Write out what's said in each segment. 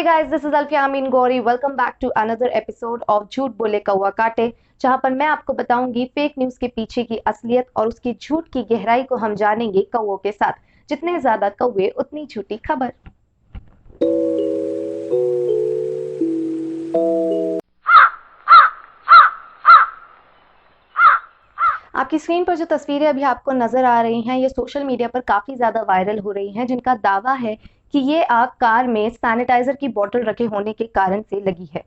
Hey guys, this is Alfia Amin Gori. Welcome back to another episode of झूठ बोले कौवा काटे, जहां पर मैं आपको बताऊंगी फेक न्यूज के पीछे की असलियत और उसकी झूठ की गहराई को हम जानेंगे कौवों के साथ। जितने ज्यादा कौवे उतनी झूठी खबर। आपकी स्क्रीन पर जो तस्वीरें अभी आपको नजर आ रही हैं, ये सोशल मीडिया पर काफी ज्यादा वायरल हो रही हैं, जिनका दावा है कि ये आग कार में सैनिटाइजर की बोतल रखे होने के कारण से लगी है।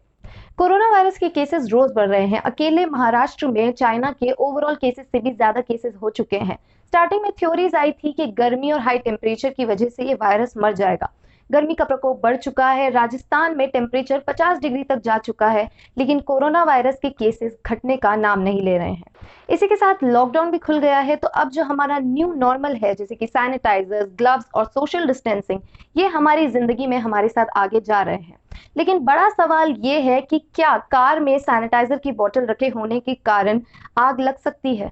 कोरोना वायरस के केसेस रोज बढ़ रहे हैं। अकेले महाराष्ट्र में चाइना के ओवरऑल केसेस से भी ज्यादा केसेस हो चुके हैं। स्टार्टिंग में थ्योरीज आई थी कि गर्मी और हाई टेम्परेचर की वजह से ये वायरस मर जाएगा। गर्मी का प्रकोप बढ़ चुका है, राजस्थान में टेम्परेचर 50 डिग्री तक जा चुका है, लेकिन कोरोना वायरस के केसेस घटने का नाम नहीं ले रहे हैं। इसी के साथ लॉकडाउन भी खुल गया है, तो अब जो हमारा न्यू नॉर्मल है, जैसे कि सैनिटाइजर्स, ग्लव्स और सोशल डिस्टेंसिंग, ये हमारी जिंदगी में हमारे साथ आगे जा रहे हैं। लेकिन बड़ा सवाल ये है कि क्या कार में सैनिटाइजर की बोतल रखे होने के कारण आग लग सकती है?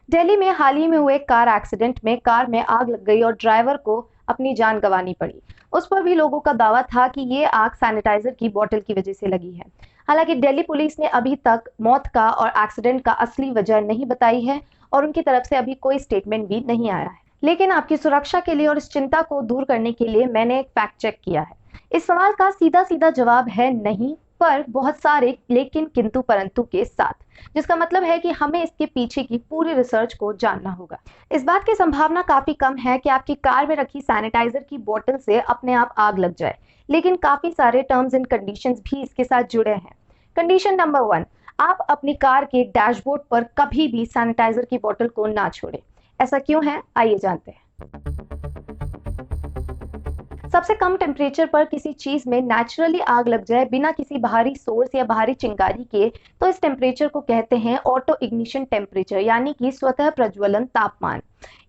दिल्ली में हाल ही में हुए कार एक्सीडेंट में कार में आग लग गई और ड्राइवर को अपनी जान गंवानी पड़ी। उस पर भी लोगों का दावा था कि ये आग सैनिटाइजर की बोतल की वजह से लगी है। हालांकि दिल्ली पुलिस ने अभी तक मौत का और एक्सीडेंट का असली वजह नहीं बताई है और उनकी तरफ से अभी कोई स्टेटमेंट भी नहीं आया है। लेकिन आपकी सुरक्षा के लिए और इस चिंता को दूर करने के लिए मैंने एक फैक्ट चेक किया है। इस सवाल का सीधा सीधा जवाब है नहीं, पर बहुत सारे लेकिन किंतु परंतु के साथ, जिसका मतलब है कि हमें इसके पीछे की पूरी रिसर्च को जानना होगा। इस बात की संभावना काफी कम है कि आपकी कार में रखी सैनिटाइजर की बोतल से अपने आप आग लग जाए, लेकिन काफी सारे टर्म्स एंड कंडीशंस भी इसके साथ जुड़े हैं। कंडीशन नंबर 1, आप अपनी कार के डैशबोर्ड पर कभी भी सैनिटाइजर की बोतल को ना छोड़ें। ऐसा क्यों है, आइए जानते हैं। सबसे कम टेम्परेचर पर किसी चीज में नेचुरली आग लग जाए बिना किसी बाहरी सोर्स या बाहरी चिंगारी के, तो इस टेम्परेचर को कहते हैं ऑटो इग्निशन टेम्परेचर, यानी कि स्वतः प्रज्वलन तापमान।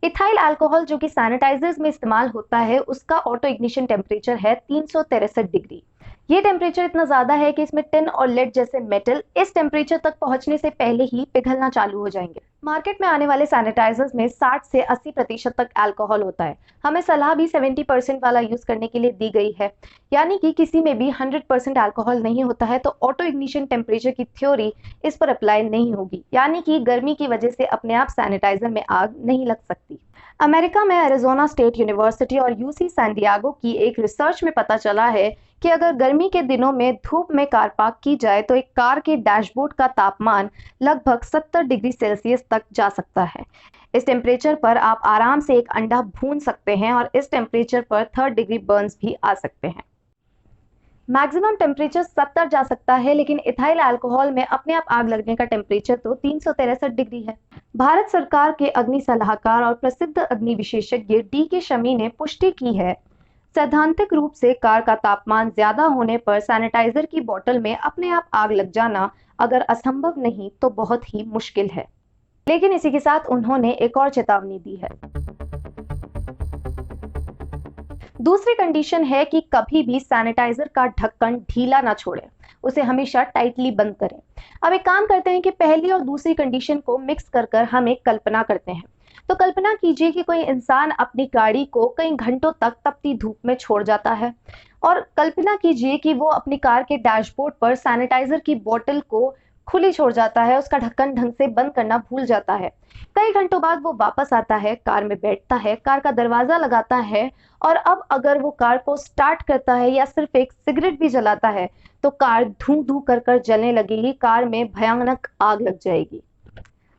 इथाइल अल्कोहल जो कि सैनिटाइजर्स में इस्तेमाल होता है, उसका ऑटो इग्निशन टेम्परेचर है 363 डिग्री। ये टेम्परेचर इतना ज्यादा है कि इसमें टिन और लेड जैसे मेटल इस टेम्परेचर तक पहुंचने से पहले ही पिघलना चालू हो जाएंगे। मार्केट में आने वाले सैनिटाइजर्स में 60 से 80% तक अल्कोहल होता है। हमें सलाह भी 70% वाला यूज करने के लिए दी गई है, यानी कि किसी में भी 100% अल्कोहल नहीं होता है, तो ऑटो इग्निशन टेम्परेचर की थ्योरी इस पर अप्लाई नहीं होगी, यानी कि गर्मी की वजह से अपने आप सैनिटाइजर में आग नहीं लग सकती। अमेरिका में एरिजोना स्टेट यूनिवर्सिटी और यूसी सैन डिएगो की एक रिसर्च में पता चला है कि अगर गर्मी के दिनों में धूप में कार पार्क की जाए तो एक कार के डैशबोर्ड का तापमान लगभग 70 डिग्री सेल्सियस तक जा सकता है। इस टेम्परेचर पर आप आराम से एक अंडा भून सकते हैं और इस टेम्परेचर पर 3rd डिग्री बर्न्स भी आ सकते हैं। मैक्सिमम टेम्परेचर 70 जा सकता है, लेकिन इथाइल अल्कोहल में अपने आप आग लगने का टेम्परेचर तो 363 डिग्री है। भारत सरकार के अग्नि सलाहकार और प्रसिद्ध अग्नि विशेषज्ञ डी.के. शमी ने पुष्टि की है, सैद्धांतिक रूप से कार का तापमान ज्यादा होने पर सैनिटाइजर की बोतल में अपने आप आग लग जाना अगर असंभव नहीं तो बहुत ही मुश्किल है। लेकिन इसी के साथ उन्होंने एक और चेतावनी दी है। दूसरी कंडीशन है कि कभी भी सैनिटाइजर का ढक्कन ढीला ना छोड़ें, उसे हमेशा टाइटली बंद करें। अब एक काम करते हैं कि पहली और दूसरी कंडीशन को मिक्स कर हम एक कल्पना करते हैं। तो कल्पना कीजिए कि कोई इंसान अपनी गाड़ी को कई घंटों तक तपती धूप में छोड़ जाता है, और कल्पना कीजिए कि वो अपनी कार के डैशबोर्ड पर सैनिटाइजर की बोतल को खुली छोड़ जाता है, उसका ढक्कन ढंग से बंद करना भूल जाता है। कई घंटों बाद वो वापस आता है, कार में बैठता है, कार का दरवाजा लगाता है, और अब अगर वो कार को स्टार्ट करता है या सिर्फ एक सिगरेट भी जलाता है तो कार धू धू कर जलने लगेगी, कार में भयानक आग लग जाएगी।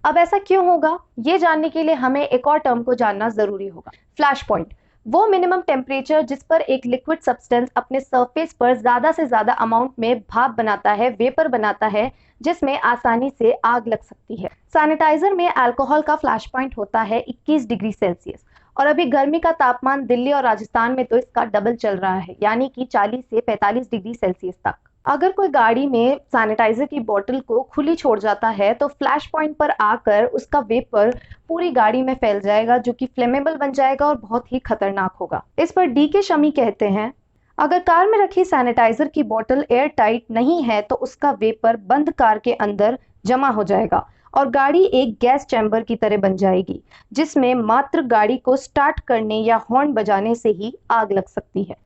अब ऐसा क्यों होगा, ये जानने के लिए हमें एक और टर्म को जानना जरूरी होगा, फ्लैश पॉइंट। वो मिनिमम टेम्परेचर जिस पर एक लिक्विड सब्सटेंस अपने सरफेस पर ज्यादा से ज्यादा अमाउंट में भाप बनाता है, वेपर बनाता है, जिसमें आसानी से आग लग सकती है। सैनिटाइजर में अल्कोहल का फ्लैश पॉइंट होता है 21 डिग्री सेल्सियस, और अभी गर्मी का तापमान दिल्ली और राजस्थान में तो इसका डबल चल रहा है, यानी कि 40 से 45 डिग्री सेल्सियस तक। अगर कोई गाड़ी में सैनिटाइजर की बोतल को खुली छोड़ जाता है तो फ्लैश पॉइंट पर आकर उसका वेपर पूरी गाड़ी में फैल जाएगा, जो कि फ्लेमेबल बन जाएगा और बहुत ही खतरनाक होगा। इस पर डी.के. शमी कहते हैं, अगर कार में रखी सैनिटाइजर की बोतल एयर टाइट नहीं है तो उसका वेपर बंद कार के अंदर जमा हो जाएगा और गाड़ी एक गैस चैम्बर की तरह बन जाएगी, जिसमें मात्र गाड़ी को स्टार्ट करने या हॉर्न बजाने से ही आग लग सकती है।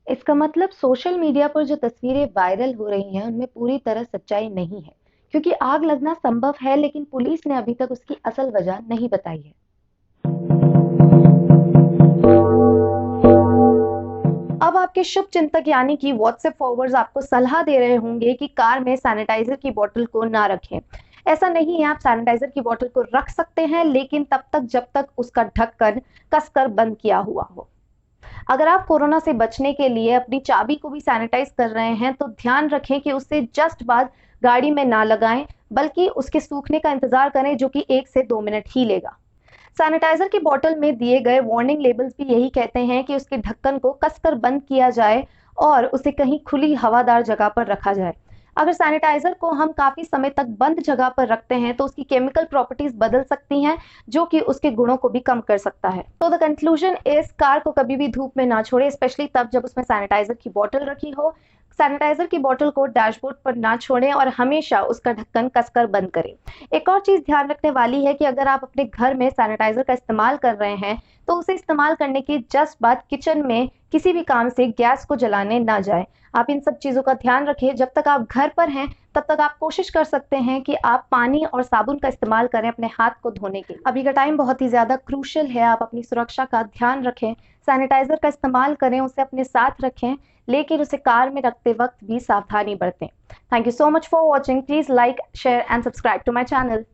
इसका मतलब सोशल मीडिया पर जो तस्वीरें वायरल हो रही हैं उनमें पूरी तरह सच्चाई नहीं है, क्योंकि आग लगना संभव है लेकिन पुलिस ने अभी तक उसकी असल वजह नहीं बताई है। अब आपके शुभ चिंतक यानी कि व्हाट्सएप फॉरवर्ड्स आपको सलाह दे रहे होंगे कि कार में सैनिटाइजर की बोतल को ना रखें। ऐसा नहीं है, आप सैनिटाइजर की बोतल को रख सकते हैं लेकिन तब तक जब तक उसका ढक्कन कसकर बंद किया हुआ हो। अगर आप कोरोना से बचने के लिए अपनी चाबी को भी सैनिटाइज कर रहे हैं तो ध्यान रखें कि उससे जस्ट बाद गाड़ी में ना लगाएं, बल्कि उसके सूखने का इंतजार करें, जो कि 1 से 2 मिनट ही लेगा। सैनिटाइजर की बोतल में दिए गए वार्निंग लेबल्स भी यही कहते हैं कि उसके ढक्कन को कसकर बंद किया जाए और उसे कहीं खुली हवादार जगह पर रखा जाए। अगर सैनिटाइजर को हम काफी समय तक बंद जगह पर रखते हैं तो उसकी केमिकल प्रॉपर्टीज बदल सकती हैं, जो कि उसके गुणों को भी कम कर सकता है। तो द कंक्लूजन इज, कार को कभी भी धूप में ना छोड़े, स्पेशली तब जब उसमें सैनिटाइजर की बोतल रखी हो। सैनिटाइजर की बोतल को डैशबोर्ड पर ना छोड़ें और हमेशा उसका ढक्कन कसकर बंद करें। एक और चीज ध्यान रखने वाली है कि अगर आप अपने घर में सैनिटाइजर का इस्तेमाल कर रहे हैं तो उसे इस्तेमाल करने के जस्ट बाद किचन में किसी भी काम से गैस को जलाने ना जाए। आप इन सब चीजों का ध्यान रखें। जब तक आप घर पर हैं तब तक आप कोशिश कर सकते हैं कि आप पानी और साबुन का इस्तेमाल करें अपने हाथ को धोने के लिए। अभी का टाइम बहुत ही ज्यादा क्रूशियल है, आप अपनी सुरक्षा का ध्यान रखें, सैनिटाइजर का इस्तेमाल करें, उसे अपने साथ रखें, लेकिन उसे कार में रखते वक्त भी सावधानी बरतें। Thank you so much for watching. Please like, share and subscribe to my channel.